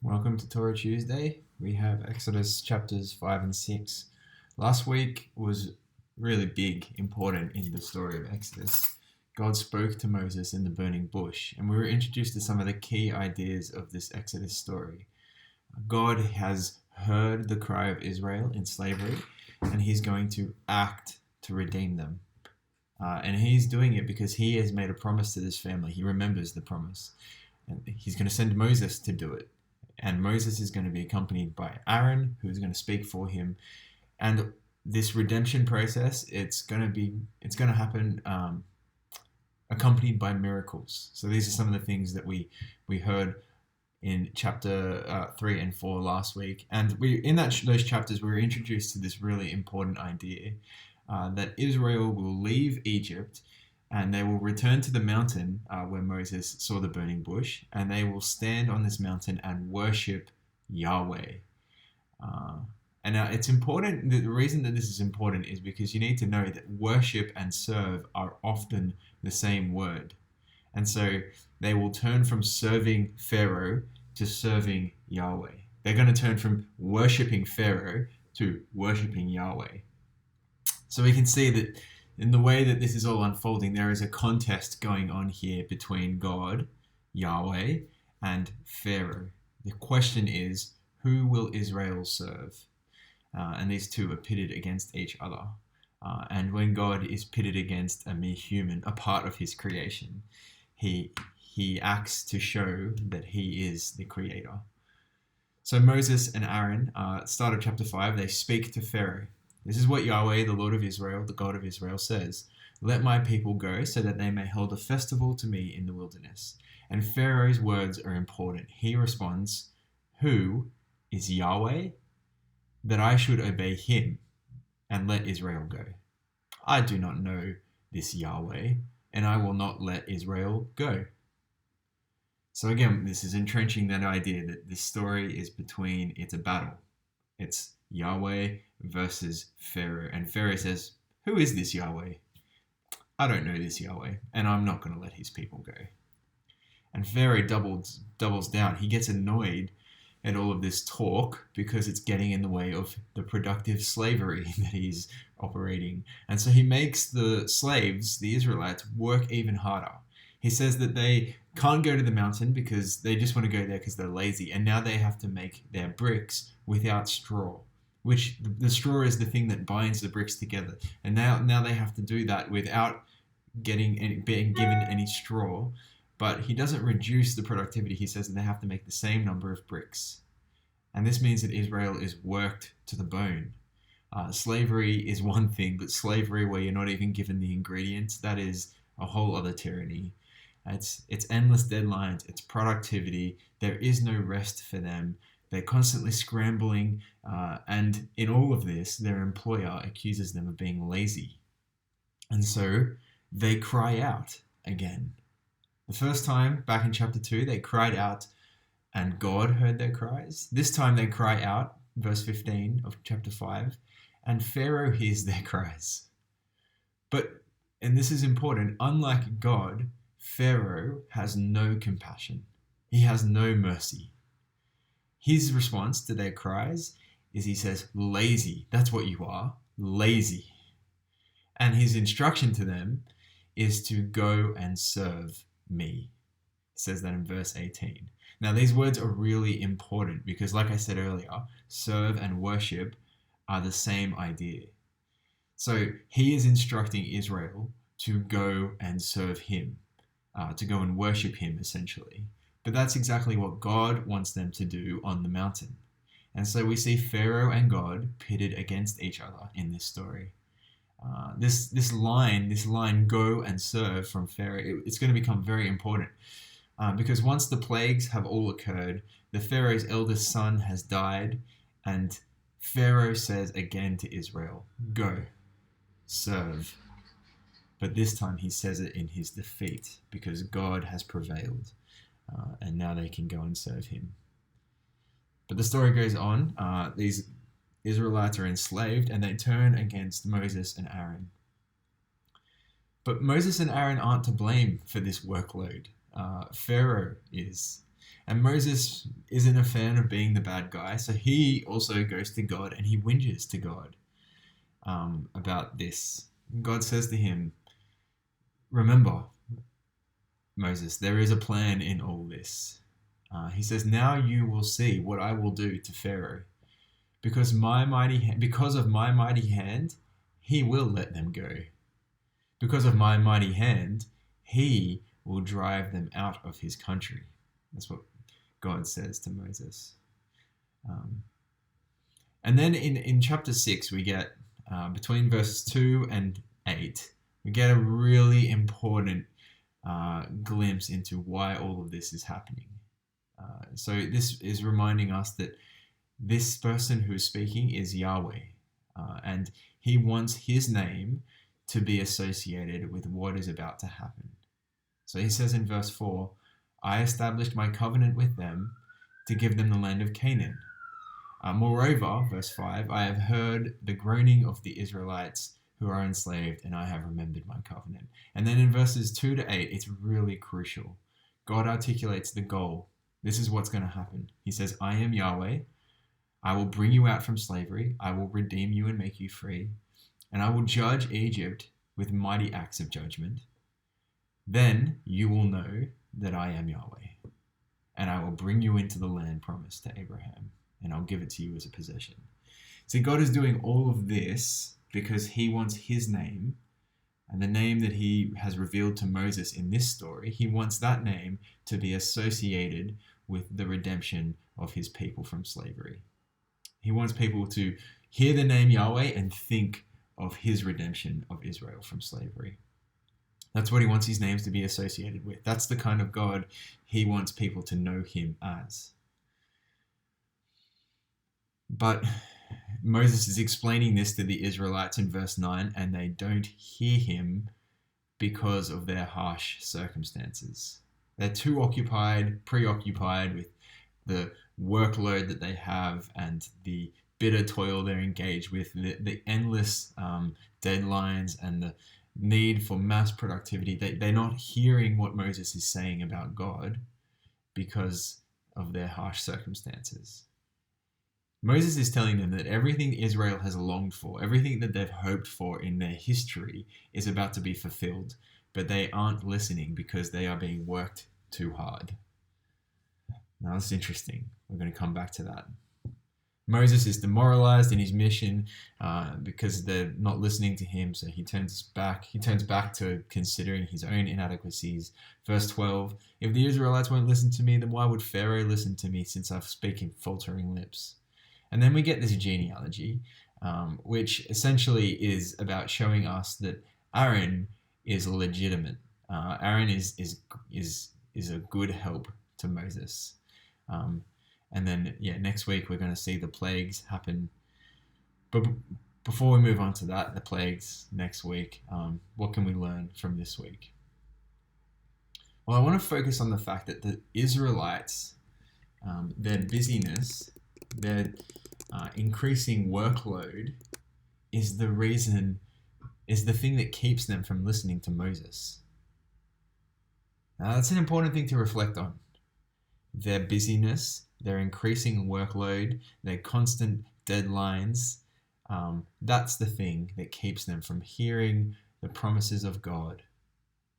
Welcome to Torah Tuesday. We have Exodus chapters 5 and 6. Last week was really big, important in the story of Exodus. God spoke to Moses in the burning bush, and we were introduced to some of the key ideas of this Exodus story. God has heard the cry of Israel in slavery, and he's going to act to redeem them. And he's doing it because he has made a promise to this family. He remembers the promise. And he's going to send Moses to do it. And Moses is going to be accompanied by Aaron, who's going to speak for him. And this redemption process, it's going to happen accompanied by miracles. So these are some of the things that we heard in chapter 3 and 4 last week. And those chapters, we were introduced to this really important idea that Israel will leave Egypt and they will return to the mountain where Moses saw the burning bush, and they will stand on this mountain and worship Yahweh. And now it's important, the reason that this is important is because you need to know that worship and serve are often the same word. And so they will turn from serving Pharaoh to serving Yahweh. They're going to turn from worshipping Pharaoh to worshipping Yahweh. So we can see that in the way that this is all unfolding, there is a contest going on here between God, Yahweh, and Pharaoh. The question is, who will Israel serve? And these two are pitted against each other. And when God is pitted against a mere human, a part of his creation, he acts to show that he is the creator. So Moses and Aaron, start of chapter 5, they speak to Pharaoh. This is what Yahweh, the Lord of Israel, the God of Israel, says. Let my people go so that they may hold a festival to me in the wilderness. And Pharaoh's words are important. He responds, who is Yahweh, that I should obey him and let Israel go? I do not know this Yahweh, and I will not let Israel go. So again, this is entrenching that idea that this story is it's a battle. It's Yahweh versus Pharaoh. And Pharaoh says, who is this Yahweh? I don't know this Yahweh, and I'm not going to let his people go. And Pharaoh doubles down. He gets annoyed at all of this talk because it's getting in the way of the productive slavery that he's operating. And so he makes the slaves, the Israelites, work even harder. He says that they can't go to the mountain because they just want to go there because they're lazy. And now they have to make their bricks without straw, which the straw is the thing that binds the bricks together. And now they have to do that without being given any straw. But he doesn't reduce the productivity. He says that they have to make the same number of bricks. And this means that Israel is worked to the bone. Slavery is one thing, but slavery where you're not even given the ingredients, that is a whole other tyranny. It's endless deadlines, it's productivity, there is no rest for them. They're constantly scrambling, and in all of this, their employer accuses them of being lazy. And so they cry out again. The first time, back in chapter 2, they cried out and God heard their cries. This time they cry out, verse 15 of chapter 5, and Pharaoh hears their cries. But, and this is important, unlike God, Pharaoh has no compassion. He has no mercy. His response to their cries is he says, lazy. That's what you are, lazy. And his instruction to them is to go and serve me. It says that in verse 18. Now these words are really important because, like I said earlier, serve and worship are the same idea. So he is instructing Israel to go and serve him, to go and worship him essentially. But that's exactly what God wants them to do on the mountain. And so we see Pharaoh and God pitted against each other in this story. This line, go and serve from Pharaoh, it's going to become very important. Because once the plagues have all occurred, the Pharaoh's eldest son has died, and Pharaoh says again to Israel, go, serve. But this time he says it in his defeat because God has prevailed, and now they can go and serve him. But the story goes on. These Israelites are enslaved and they turn against Moses and Aaron. But Moses and Aaron aren't to blame for this workload. Pharaoh is. And Moses isn't a fan of being the bad guy, so he also goes to God and he whinges to God about this. God says to him, remember, Moses, there is a plan in all this. He says, now you will see what I will do to Pharaoh. Because of my mighty hand, he will let them go. Because of my mighty hand, he will drive them out of his country. That's what God says to Moses. And then in chapter 6, we get, between verses 2 and 8, we get a really important glimpse into why all of this is happening. So this is reminding us that this person who is speaking is Yahweh, and he wants his name to be associated with what is about to happen. So he says in verse 4, I established my covenant with them to give them the land of Canaan. Moreover, verse 5, I have heard the groaning of the Israelites who are enslaved, and I have remembered my covenant. And then in verses 2 to 8, it's really crucial. God articulates the goal. This is what's going to happen. He says, I am Yahweh. I will bring you out from slavery. I will redeem you and make you free. And I will judge Egypt with mighty acts of judgment. Then you will know that I am Yahweh. And I will bring you into the land promised to Abraham. And I'll give it to you as a possession. See, God is doing all of this because he wants his name, and the name that he has revealed to Moses in this story, he wants that name to be associated with the redemption of his people from slavery. He wants people to hear the name Yahweh and think of his redemption of Israel from slavery. That's what he wants his names to be associated with. That's the kind of God he wants people to know him as. But Moses is explaining this to the Israelites in verse 9, and they don't hear him because of their harsh circumstances. They're too preoccupied with the workload that they have and the bitter toil they're engaged with, the endless deadlines and the need for mass productivity. They're not hearing what Moses is saying about God because of their harsh circumstances. Moses is telling them that everything Israel has longed for, everything that they've hoped for in their history is about to be fulfilled, but they aren't listening because they are being worked too hard. Now that's interesting. We're going to come back to that. Moses is demoralized in his mission because they're not listening to him, so he turns back to considering his own inadequacies. Verse 12, if the Israelites won't listen to me, then why would Pharaoh listen to me since I speak in faltering lips? And then we get this genealogy, which essentially is about showing us that Aaron is legitimate. Aaron is a good help to Moses. And then, next week we're going to see the plagues happen. But before we move on to that, the plagues next week, what can we learn from this week? Well, I want to focus on the fact that the Israelites, their busyness, their increasing workload is the thing that keeps them from listening to Moses. Now, that's an important thing to reflect on. Their busyness, their increasing workload, their constant deadlines, that's the thing that keeps them from hearing the promises of God,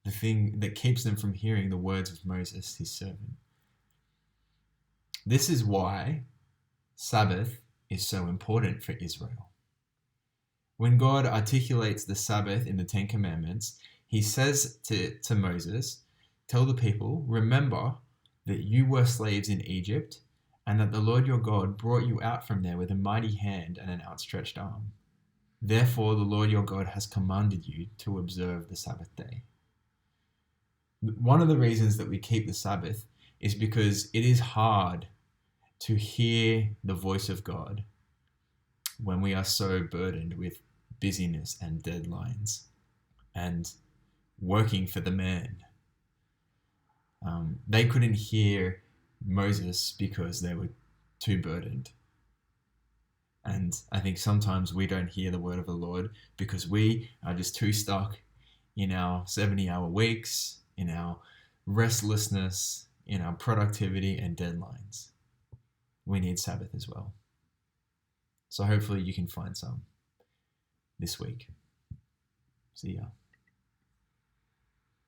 the thing that keeps them from hearing the words of Moses, his servant. This is why Sabbath is so important for Israel. When God articulates the Sabbath in the Ten Commandments, he says to Moses, tell the people, remember that you were slaves in Egypt and that the Lord your God brought you out from there with a mighty hand and an outstretched arm. Therefore, the Lord your God has commanded you to observe the Sabbath day. One of the reasons that we keep the Sabbath is because it is hard to hear the voice of God when we are so burdened with busyness and deadlines and working for the man. They couldn't hear Moses because they were too burdened. And I think sometimes we don't hear the word of the Lord because we are just too stuck in our 70-hour weeks, in our restlessness, in our productivity and deadlines. We need Sabbath as well. So hopefully you can find some this week. See ya.